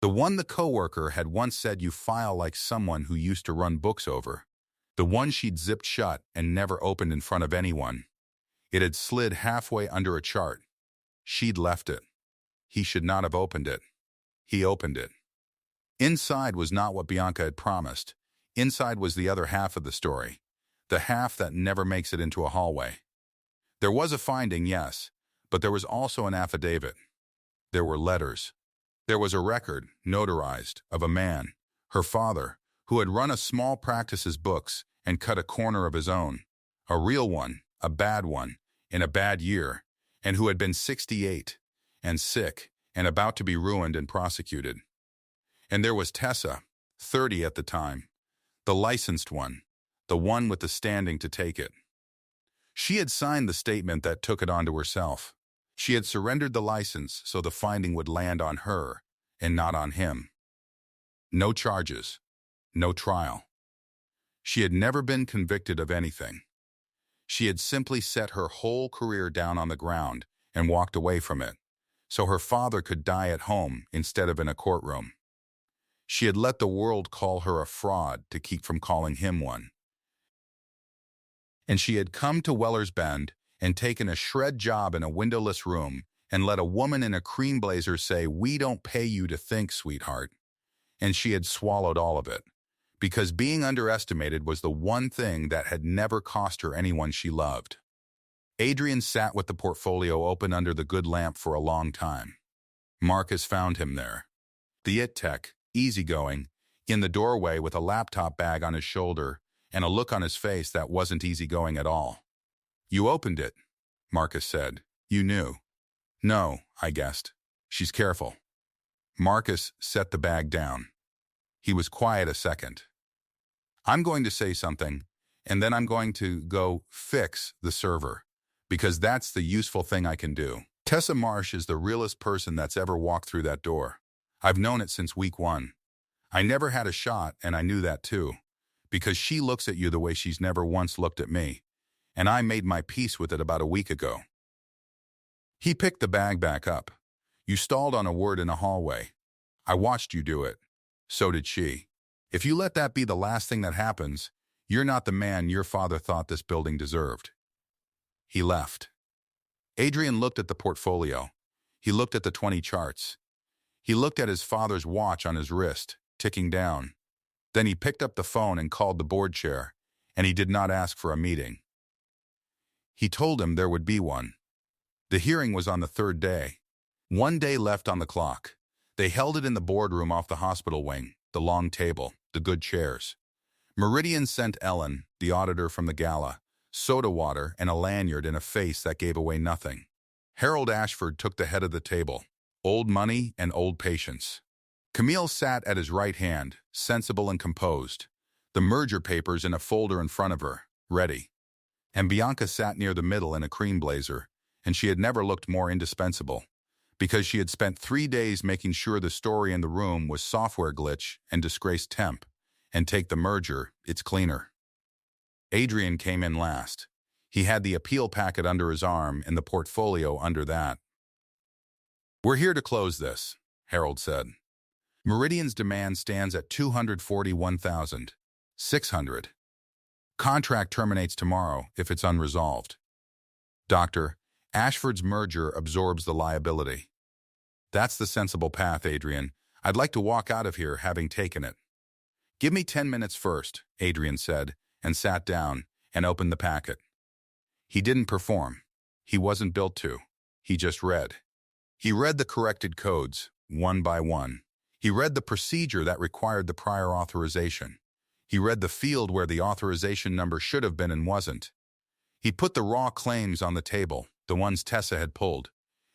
The one the coworker had once said you file like someone who used to run books over. The one she'd zipped shut and never opened in front of anyone. It had slid halfway under a chart. She'd left it. He should not have opened it. He opened it. Inside was not what Bianca had promised. Inside was the other half of the story, the half that never makes it into a hallway. There was a finding, yes, but there was also an affidavit. There were letters. There was a record, notarized, of a man, her father, who had run a small practice as books and cut a corner of his own, a real one, a bad one, in a bad year, and who had been 68, and sick, and about to be ruined and prosecuted. And there was Tessa, 30 at the time, the licensed one, the one with the standing to take it. She had signed the statement that took it onto herself. She had surrendered the license so the finding would land on her and not on him. No charges, no trial. She had never been convicted of anything. She had simply set her whole career down on the ground and walked away from it, so her father could die at home instead of in a courtroom. She had let the world call her a fraud to keep from calling him one. And she had come to Weller's Bend and taken a shred job in a windowless room and let a woman in a cream blazer say, "We don't pay you to think, sweetheart." And she had swallowed all of it, because being underestimated was the one thing that had never cost her anyone she loved. Adrian sat with the portfolio open under the good lamp for a long time. Marcus found him there. The IT tech, easygoing, in the doorway with a laptop bag on his shoulder and a look on his face that wasn't easygoing at all. "You opened it," Marcus said. "You knew." "No," I guessed. "She's careful." Marcus set the bag down. He was quiet a second. "I'm going to say something, and then I'm going to go fix the server, because that's the useful thing I can do." Tessa Marsh is the realest person that's ever walked through that door. I've known it since week 1. I never had a shot, and I knew that too. Because she looks at you the way she's never once looked at me. And I made my peace with it about a week ago. He picked the bag back up. You stalled on a word in a hallway. I watched you do it. So did she. If you let that be the last thing that happens, you're not the man your father thought this building deserved. He left. Adrian looked at the portfolio. He looked at the 20 charts. He looked at his father's watch on his wrist, ticking down. Then he picked up the phone and called the board chair, and he did not ask for a meeting. He told him there would be one. The hearing was on the 3rd day. 1 day left on the clock. They held it in the boardroom off the hospital wing, the long table, the good chairs. Meridian sent Ellen, the auditor from the gala, soda water and a lanyard in a face that gave away nothing. Harold Ashford took the head of the table, old money and old patience. Camille sat at his right hand, sensible and composed, the merger papers in a folder in front of her, ready. And Bianca sat near the middle in a cream blazer, and she had never looked more indispensable, because she had spent 3 days making sure the story in the room was software glitch and disgraced temp, and take the merger, it's cleaner. Adrian came in last. He had the appeal packet under his arm and the portfolio under that. "We're here to close this," Harold said. "Meridian's demand stands at $241,600. Contract terminates tomorrow if it's unresolved. Doctor, Ashford's merger absorbs the liability." "That's the sensible path, Adrian. I'd like to walk out of here having taken it." "Give me 10 minutes first," Adrian said, and sat down and opened the packet. He didn't perform. He wasn't built to. He just read. He read the corrected codes, one by one. He read the procedure that required the prior authorization. He read the field where the authorization number should have been and wasn't. He put the raw claims on the table, the ones Tessa had pulled,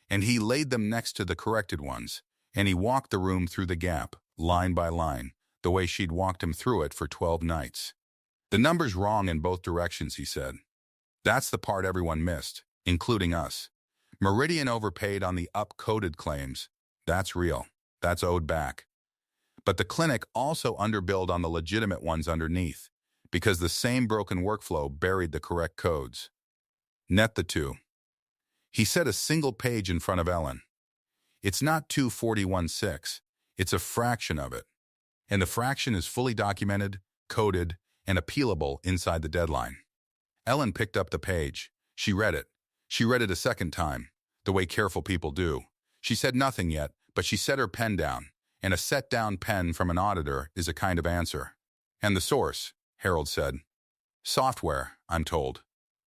and he laid them next to the corrected ones, and he walked the room through the gap, line by line, the way she'd walked him through it for 12 nights. "The number's wrong in both directions," he said. "That's the part everyone missed, including us. Meridian overpaid on the up-coded claims. That's real. That's owed back. But the clinic also underbilled on the legitimate ones underneath, because the same broken workflow buried the correct codes. Net the two." He set a single page in front of Ellen. "It's not 241.6. It's a fraction of it. And the fraction is fully documented, coded, and appealable inside the deadline." Ellen picked up the page. She read it. She read it a second time, the way careful people do. She said nothing yet, but she set her pen down, and a set-down pen from an auditor is a kind of answer. "And the source," Harold said. "Software, I'm told."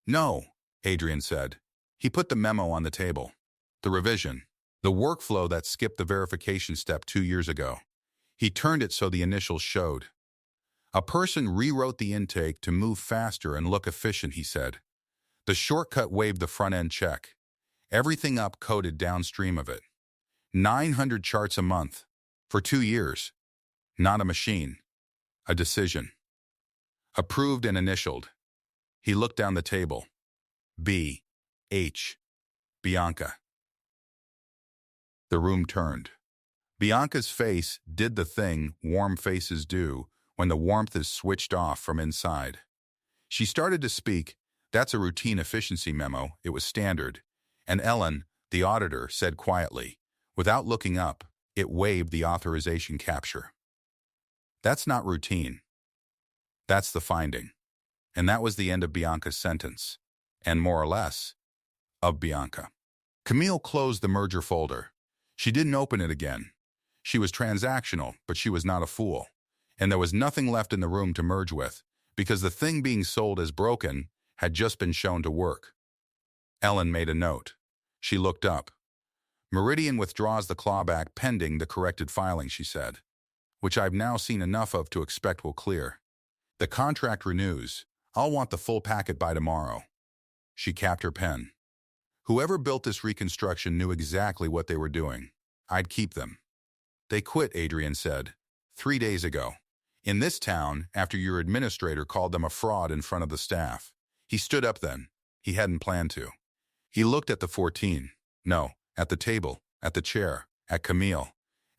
"No," Adrian said. He put the memo on the table. "The revision. The workflow that skipped the verification step 2 years ago. He turned it so the initials showed. A person rewrote the intake to move faster and look efficient," he said. "The shortcut waived the front-end check. Everything up-coded downstream of it. 900 charts a month. For 2 years. Not a machine. A decision. Approved and initialed." He looked down the table. B. H. Bianca. The room turned. Bianca's face did the thing warm faces do when the warmth is switched off from inside. She started to speak. "That's a routine efficiency memo. It was standard." And Ellen, the auditor, said quietly, without looking up, "It waived the authorization capture." "That's not routine. That's the finding." And that was the end of Bianca's sentence. And more or less, of Bianca. Camille closed the merger folder. She didn't open it again. She was transactional, but she was not a fool. And there was nothing left in the room to merge with, because the thing being sold as broken had just been shown to work. Ellen made a note. She looked up. "Meridian withdraws the clawback pending the corrected filing," she said, "which I've now seen enough of to expect will clear. The contract renews. I'll want the full packet by tomorrow." She capped her pen. "Whoever built this reconstruction knew exactly what they were doing. I'd keep them." "They quit," Adrian said, 3 days ago. "In this town, after your administrator called them a fraud in front of the staff." He stood up then. He hadn't planned to. He looked at the 14. No, at the table, at the chair, at Camille,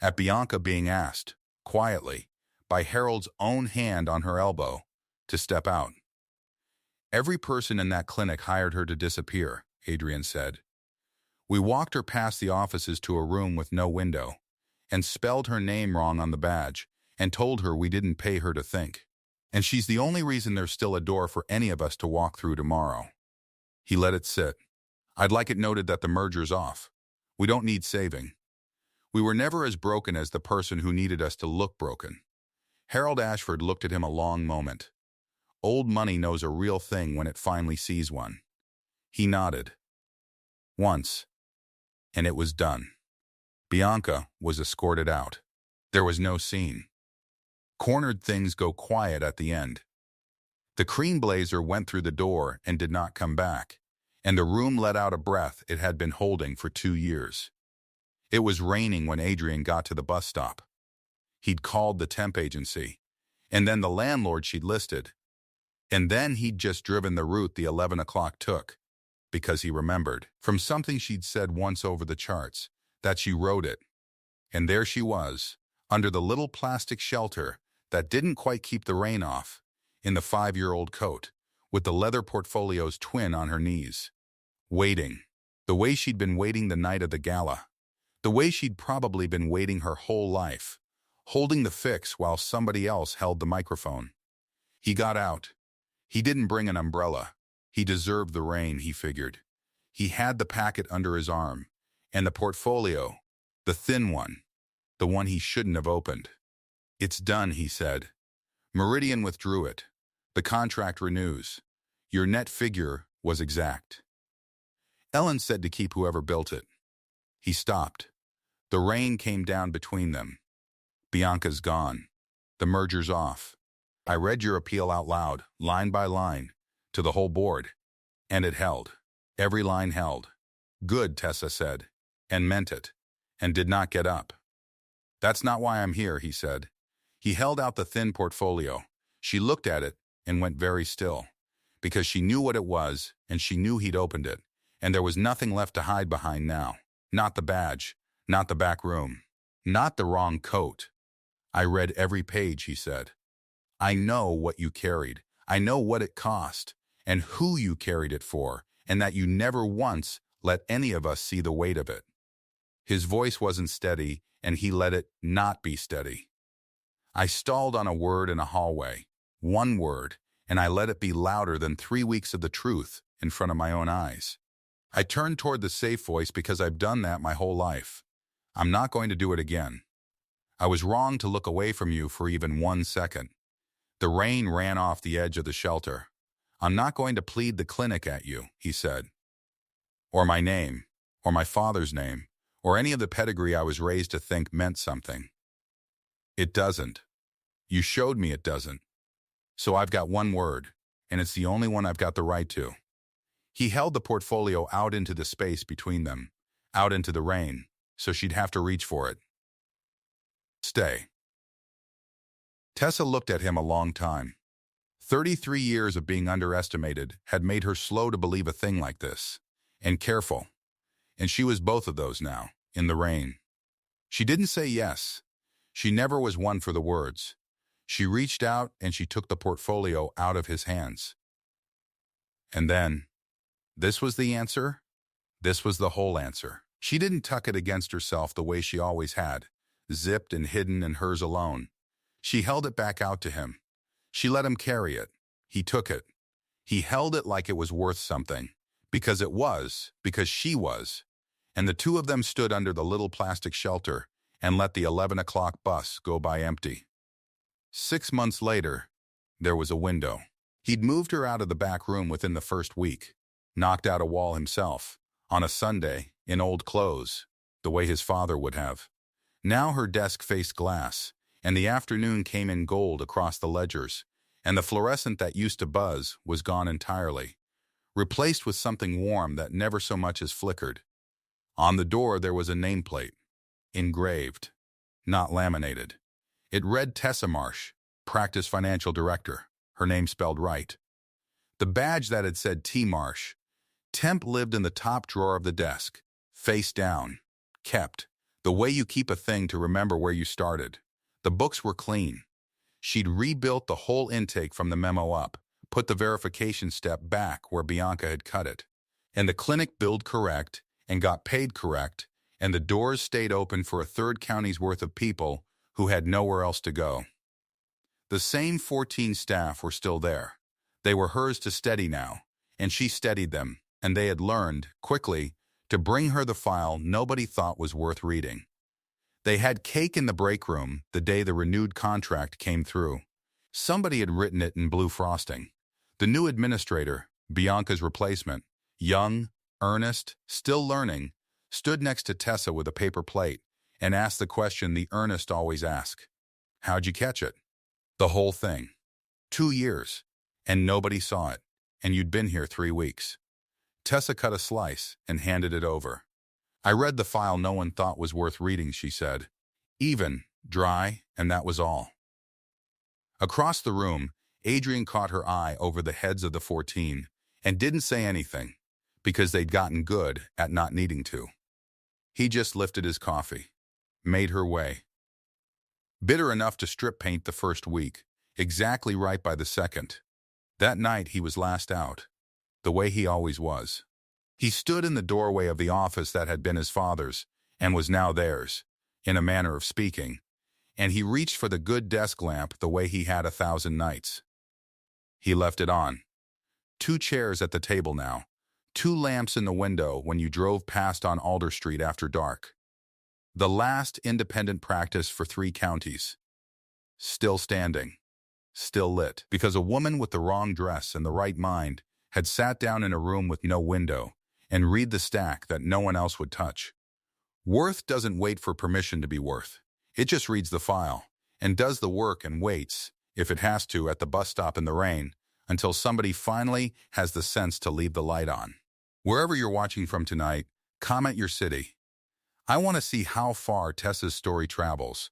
at Bianca being asked, quietly, by Harold's own hand on her elbow, to step out. Every person in that clinic hired her to disappear, Adrian said. We walked her past the offices to a room with no window, and spelled her name wrong on the badge, and told her we didn't pay her to think. And she's the only reason there's still a door for any of us to walk through tomorrow. He let it sit. I'd like it noted that the merger's off. We don't need saving. We were never as broken as the person who needed us to look broken. Harold Ashford looked at him a long moment. Old money knows a real thing when it finally sees one. He nodded. Once. And it was done. Bianca was escorted out. There was no scene. Cornered things go quiet at the end. The cream blazer went through the door and did not come back, and the room let out a breath it had been holding for 2 years. It was raining when Adrian got to the bus stop. He'd called the temp agency, and then the landlord she'd listed, and then he'd just driven the route the 11 o'clock took, because he remembered, from something she'd said once over the charts, that she wrote it. And there she was, under the little plastic shelter that didn't quite keep the rain off, in the 5-year-old coat, with the leather portfolio's twin on her knees. Waiting, the way she'd been waiting the night of the gala, the way she'd probably been waiting her whole life, holding the fix while somebody else held the microphone. He got out. He didn't bring an umbrella. He deserved the rain, he figured. He had the packet under his arm, and the portfolio, the thin one, the one he shouldn't have opened. It's done, he said. Meridian withdrew it. The contract renews. Your net figure was exact. Ellen said to keep whoever built it. He stopped. The rain came down between them. Bianca's gone. The merger's off. I read your appeal out loud, line by line, to the whole board. And it held. Every line held. Good, Tessa said, and meant it, and did not get up. That's not why I'm here, he said. He held out the thin portfolio. She looked at it and went very still, because she knew what it was, and she knew he'd opened it, and there was nothing left to hide behind now. Not the badge, not the back room, not the wrong coat. I read every page, he said. I know what you carried. I know what it cost, and who you carried it for, and that you never once let any of us see the weight of it. His voice wasn't steady, and he let it not be steady. I stalled on a word in a hallway, one word, and I let it be louder than 3 weeks of the truth in front of my own eyes. I turned toward the safe voice because I've done that my whole life. I'm not going to do it again. I was wrong to look away from you for even 1 second. The rain ran off the edge of the shelter. I'm not going to plead the clinic at you, he said. Or my name, or my father's name, or any of the pedigree I was raised to think meant something. It doesn't. You showed me it doesn't. So I've got one word, and it's the only one I've got the right to. He held the portfolio out into the space between them, out into the rain, so she'd have to reach for it. Stay. Tessa looked at him a long time. 33 years of being underestimated had made her slow to believe a thing like this, and careful. And she was both of those now, in the rain. She didn't say yes. She never was one for the words. She reached out and she took the portfolio out of his hands. And then, this was the answer. This was the whole answer. She didn't tuck it against herself the way she always had, zipped and hidden and hers alone. She held it back out to him. She let him carry it. He took it. He held it like it was worth something, because it was, because she was. And the two of them stood under the little plastic shelter and let the 11 o'clock bus go by empty. 6 months later, there was a window. He'd moved her out of the back room within the first week, knocked out a wall himself, on a Sunday, in old clothes, the way his father would have. Now her desk faced glass, and the afternoon came in gold across the ledgers, and the fluorescent that used to buzz was gone entirely, replaced with something warm that never so much as flickered. On the door there was a nameplate, engraved, not laminated. It read Tessa Marsh, Practice Financial Director, her name spelled right. The badge that had said T. Marsh, temp lived in the top drawer of the desk, Face down. Kept. The way you keep a thing to remember where you started. The books were clean. She'd rebuilt the whole intake from the memo up, put the verification step back where Bianca had cut it. And the clinic billed correct and got paid correct, and the doors stayed open for a third county's worth of people who had nowhere else to go. The same 14 staff were still there. They were hers to steady now, and she steadied them, and they had learned, quickly, to bring her the file nobody thought was worth reading. They had cake in the break room the day the renewed contract came through. Somebody had written it in blue frosting. The new administrator, Bianca's replacement, young, earnest, still learning, stood next to Tessa with a paper plate and asked the question the earnest always ask. How'd you catch it? The whole thing. 2 years. And nobody saw it. And you'd been here 3 weeks. Tessa cut a slice and handed it over. I read the file no one thought was worth reading, she said. Even, dry, and that was all. Across the room, Adrian caught her eye over the heads of the 14 and didn't say anything, because they'd gotten good at not needing to. He just lifted his coffee, made her way. Bitter enough to strip paint the first week, exactly right by the second. That night he was last out, the way he always was. He stood in the doorway of the office that had been his father's and was now theirs, in a manner of speaking, and he reached for the good desk lamp the way he had 1,000 nights. He left it on. 2 chairs at the table now, 2 lamps in the window when you drove past on Alder Street after dark. The last independent practice for 3 counties. Still standing. Still lit, because a woman with the wrong dress and the right mind had sat down in a room with no window and read the stack that no one else would touch. Worth doesn't wait for permission to be worth. It just reads the file and does the work and waits, if it has to, at the bus stop in the rain, until somebody finally has the sense to leave the light on. Wherever you're watching from tonight, comment your city. I want to see how far Tessa's story travels.